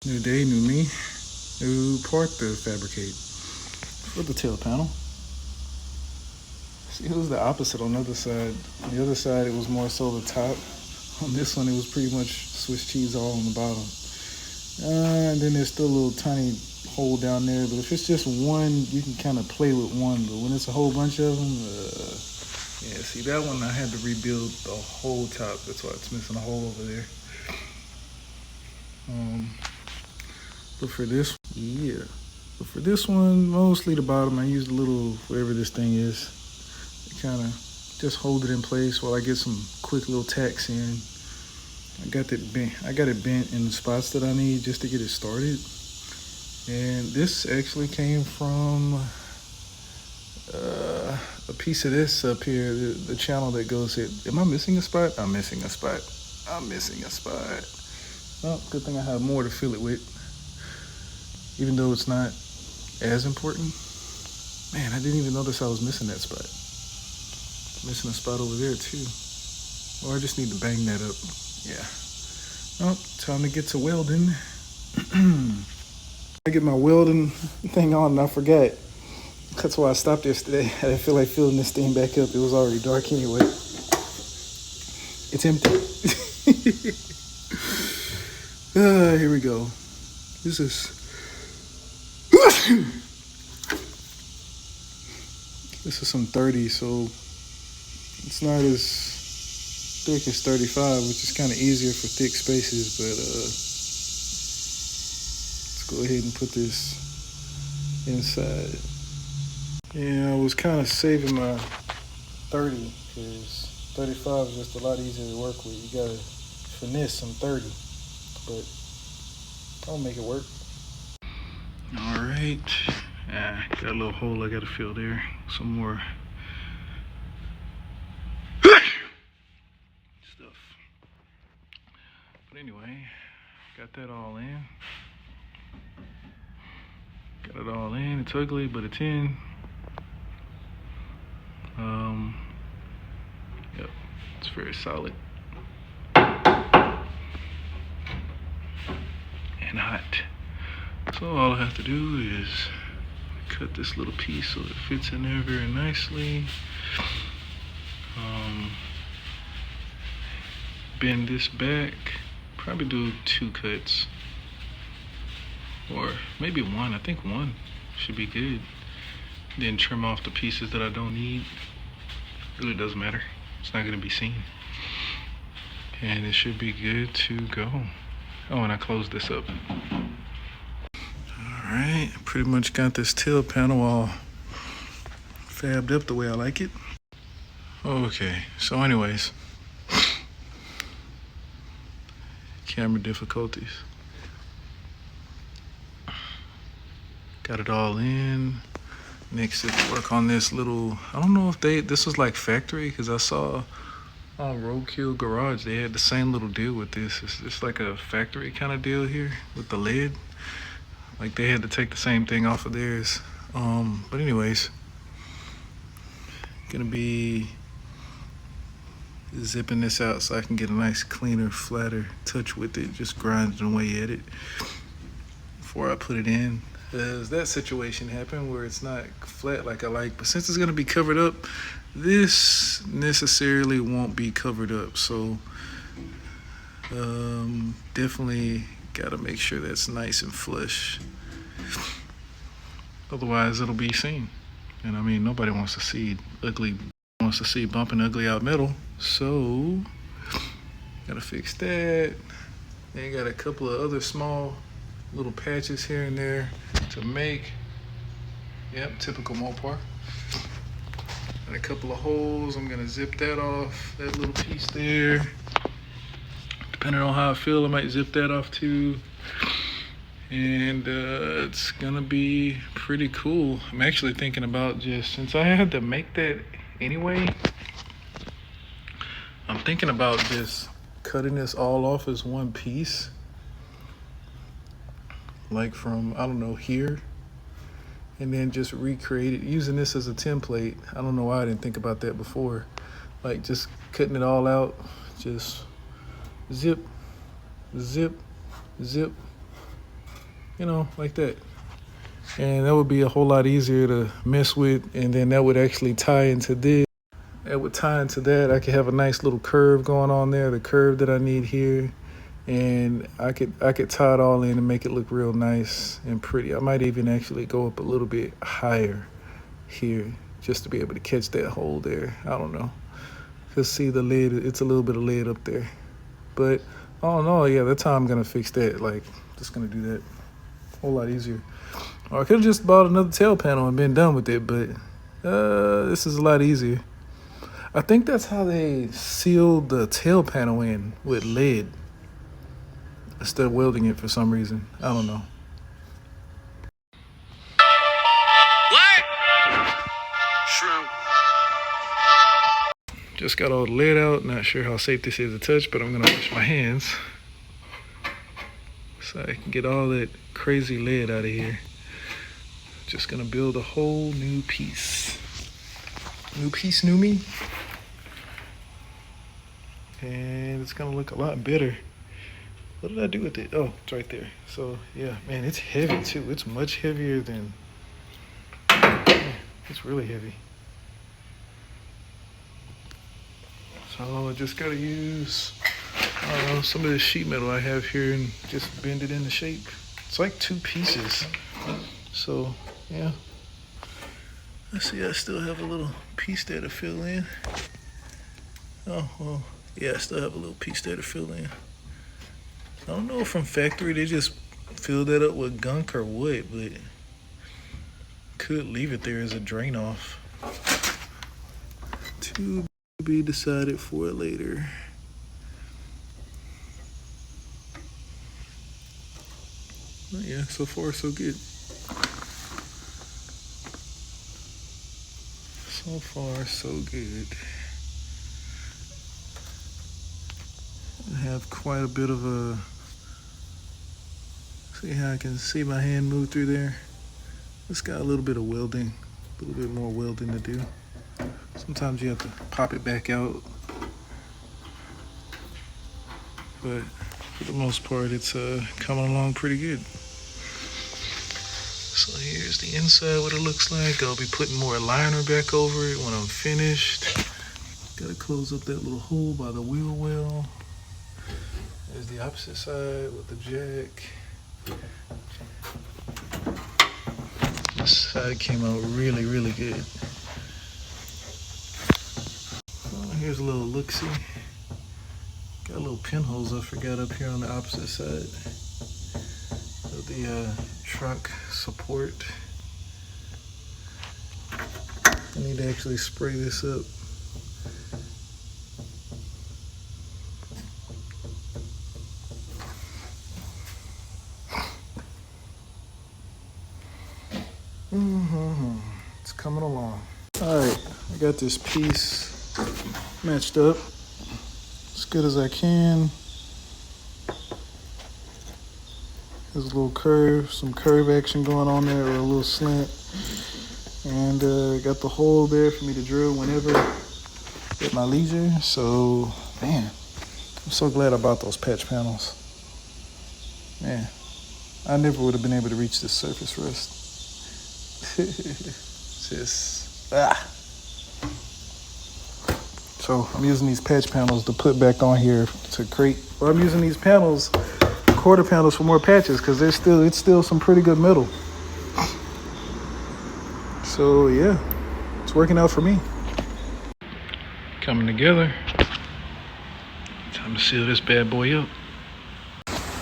New day, new me, new part to fabricate for the tail panel. See, it was the opposite on the other side. On the other side, it was more so the top. On this one, it was pretty much Swiss cheese all on the bottom. And then there's still a little tiny hole down there. But if it's just one, you can kind of play with one. But when it's a whole bunch of them, yeah, see that one I had to rebuild the whole top. That's why it's missing a hole over there. But for this, yeah. But for this one, mostly the bottom, I used a little, whatever this thing is, to kind of just hold it in place while I get some quick little tacks in. I got it bent in the spots that I need just to get it started. And this actually came from a piece of this up here, the channel that goes here. Am I missing a spot? I'm missing a spot. I'm missing a spot. Well, good thing I have more to fill it with. Even though it's not as important. Man, I didn't even notice I was missing that spot. Missing a spot over there too. Or I just need to bang that up. Yeah. Oh, time to get to welding. I get my welding thing on and I forgot. That's why I stopped yesterday. I didn't feel like filling this thing back up. It was already dark anyway. It's empty. Here we go. This is some 30, so it's not as thick as 35, which is kind of easier for thick spaces, but let's go ahead and put this inside. Yeah, I was kind of saving my 30 because 35 is just a lot easier to work with. You gotta finesse some 30, but I'll make it work. All right, got a little hole I gotta fill there. Some more stuff. But anyway, got that all in. Got it all in. It's ugly, but it's in. Yep, it's very solid and hot. So all I have to do is cut this little piece so it fits in there very nicely. Bend this back. Probably do 2 cuts. Or maybe 1. I think 1 should be good. Then trim off the pieces that I don't need. Really doesn't matter. It's not going to be seen. And it should be good to go. Oh, and I closed this up. Alright, pretty much got this tail panel all fabbed up the way I like it. Okay, so anyways. Camera difficulties. Got it all in. Next is work on this little, I don't know if this was like factory, because I saw on Roadkill Garage, they had the same little deal with this. It's just like a factory kind of deal here with the lid. Like they had to take the same thing off of theirs. But anyways, gonna be zipping this out so I can get a nice cleaner, flatter touch with it, just grinding away at it before I put it in. As that situation happened where it's not flat like I like, but since it's gonna be covered up, this necessarily won't be covered up. So definitely gotta make sure that's nice and flush. Otherwise it'll be seen. And I mean, nobody wants to see bumping ugly out metal. So gotta fix that. Then got a couple of other small little patches here and there to make. Yep, typical Mopar. And a couple of holes. I'm gonna zip that off, that little piece there. Depending on how I feel, I might zip that off too. And it's gonna be pretty cool. I'm actually thinking about just, since I had to make that anyway, I'm thinking about just cutting this all off as one piece. Like from, I don't know, here. And then just recreate it, using this as a template. I don't know why I didn't think about that before. Like just cutting it all out, just zip, zip, zip, you know, like that. And that would be a whole lot easier to mess with, and then that would actually tie into this. That would tie into that. I could have a nice little curve going on there, the curve that I need here, and I could tie it all in and make it look real nice and pretty. I might even actually go up a little bit higher here just to be able to catch that hole there. I don't know. Cause see the lid, it's a little bit of lid up there. But oh no, yeah, that's how I'm gonna fix that. Like, just gonna do that a whole lot easier. Or I could have just bought another tail panel and been done with it, but this is a lot easier. I think that's how they sealed the tail panel in, with lead instead of welding it for some reason. I don't know. What? Shrimp. Just got all the lead out. Not sure how safe this is to touch, but I'm gonna wash my hands so I can get all that crazy lead out of here. Just gonna build a whole new piece. New piece, new me. And it's gonna look a lot better. What did I do with it? Oh, it's right there. So yeah, man, it's heavy too. It's much heavier than, it's really heavy. So I just gotta use some of this sheet metal I have here and just bend it into shape. It's like two pieces. So yeah. Let's see, I still have a little piece there to fill in. Oh, well, yeah, I still have a little piece there to fill in. I don't know if from factory they just fill that up with gunk or what, but could leave it there as a drain off. To be decided for later. But yeah, so far so good. So far so good. I have quite a bit of a, see how I can see my hand move through there? It's got a little bit of welding, a little bit more welding to do. Sometimes you have to pop it back out, but for the most part, it's coming along pretty good. So here's the inside, what it looks like. I'll be putting more liner back over it when I'm finished. Gotta close up that little hole by the wheel well. There's the opposite side with the jack. This side came out really, really good. Here's a little look-see. Got little pinholes I forgot up here on the opposite side of the trunk support. I need to actually spray this up. It's coming along. All right, I got this piece matched up as good as I can. There's a little curve, some curve action going on there, or a little slant. And got the hole there for me to drill whenever at my leisure. So, man, I'm so glad I bought those patch panels. Man, I never would have been able to reach this surface rust. So I'm using these patch panels to put back on here to create, or I'm using these panels, quarter panels, for more patches, because it's still some pretty good metal. So yeah, it's working out for me. Coming together. Time to seal this bad boy up.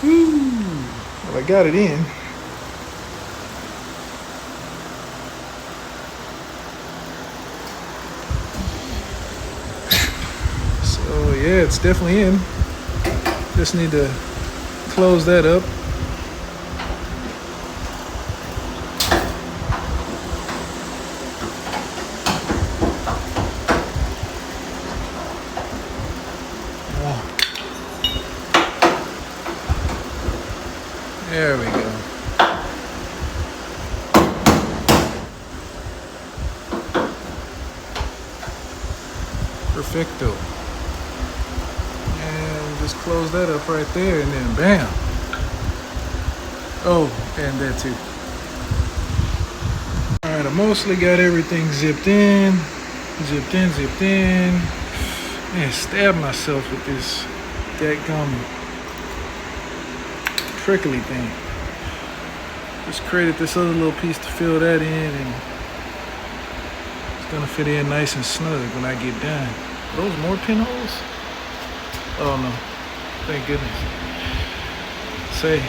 Woo! Well, I got it in. So yeah, it's definitely in. Just need to close that up. There we go. Perfecto. And just close that up right there, and then bam. Oh, and that too. All right, I mostly got everything zipped in. Man, stabbed myself with this dadgum prickly thing. Just created this other little piece to fill that in, and it's gonna fit in nice and snug when I get done. Are those more pinholes? Oh no, thank goodness. Say,